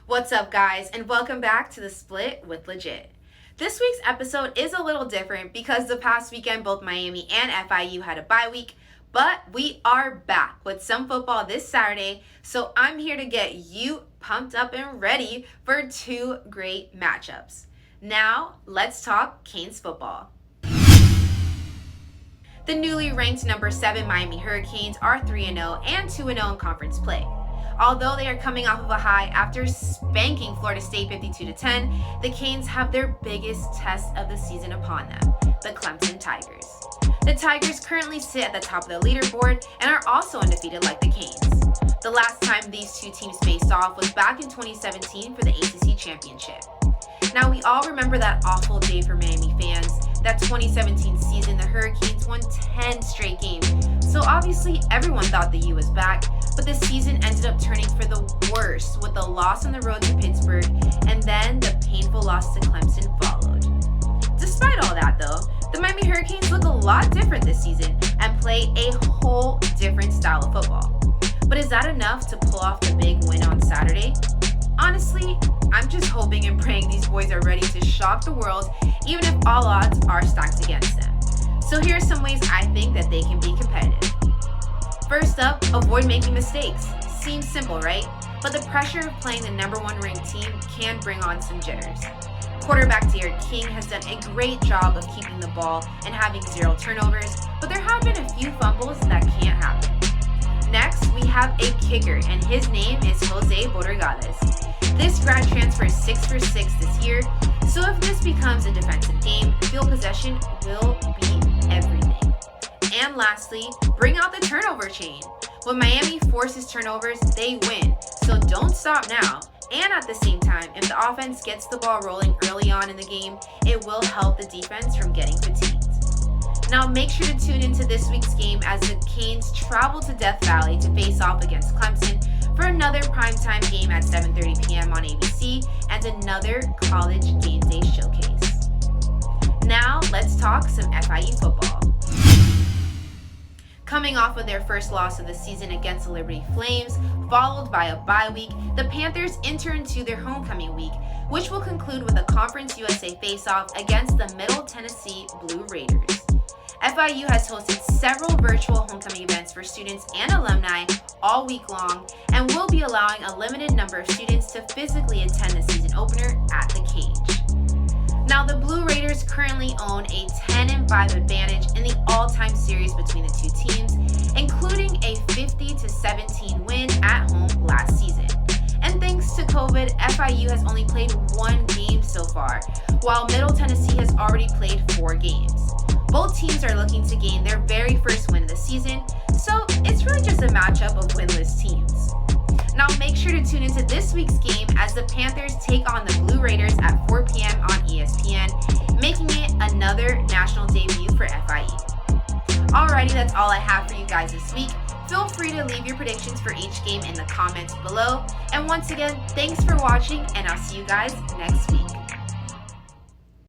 What's up, guys, and welcome back to The Split with Legit. This week's episode is a little different because the past weekend both Miami and FIU had a bye week, but we are back with some football this Saturday, so I'm here to get you pumped up and ready for two great matchups. Now, let's talk Canes football. The newly ranked number 7 Miami Hurricanes are 3-0 and 2-0 in conference play. Although they are coming off of a high after spanking Florida State 52-10, the Canes have their biggest test of the season upon them, the Clemson Tigers. The Tigers currently sit at the top of the leaderboard and are also undefeated like the Canes. The last time these two teams faced off was back in 2017 for the ACC Championship. Now, we all remember that awful day for Miami fans. That 2017 season, the Hurricanes won 10 straight games. So obviously, everyone thought the U was back, but the season ended up turning for the worse with a loss on the road to Pittsburgh, and then the painful loss to Clemson followed. Despite all that, though, the Miami Hurricanes look a lot different this season and play a whole different style of football. But is that enough to pull off the big win on Saturday? Honestly, I'm just hoping and praying these boys are ready to shock the world, even if all odds are stacked against them. So here are some ways I think that they can be competitive. First up, avoid making mistakes. Seems simple, right? But the pressure of playing the number 1 ranked team can bring on some jitters. Quarterback Derek King has done a great job of keeping the ball and having 0 turnovers, but there have been a few fumbles that can't happen. Next, we have a kicker, and his name is Jose Borregales. This grad transfer is 6 for 6 this year, so if this becomes a defensive game, field possession will be everything. And lastly, bring out the turnover chain. When Miami forces turnovers, they win, so don't stop now. And at the same time, if the offense gets the ball rolling early on in the game, it will help the defense from getting fatigued. Now make sure to tune into this week's game as the Canes travel to Death Valley to face off against Clemson for another primetime game at 7:30 p.m. on ABC and another college game day showcase. Now let's talk some FIU football. Coming off of their first loss of the season against the Liberty Flames, followed by a bye week, the Panthers enter into their homecoming week, which will conclude with a Conference USA face-off against the Middle Tennessee Blue Raiders. FIU has hosted several virtual homecoming events for students and alumni all week long and will be allowing a limited number of students to physically attend the season opener at the Cage. Now, the Blue Raiders currently own a 10-5 advantage in the all-time series between the two teams, including a 50-17 win at home last season. And thanks to COVID, FIU has only played 1 game so far, while Middle Tennessee has already played 4 games. Both teams are looking to gain their very first win of the season, so it's really just a matchup of winless teams. Now make sure to tune into this week's game as the Panthers take on the Blue Raiders at 4 p.m. on ESPN, making it another national debut for FIU. Alrighty, that's all I have for you guys this week. Feel free to leave your predictions for each game in the comments below. And once again, thanks for watching, and I'll see you guys next week.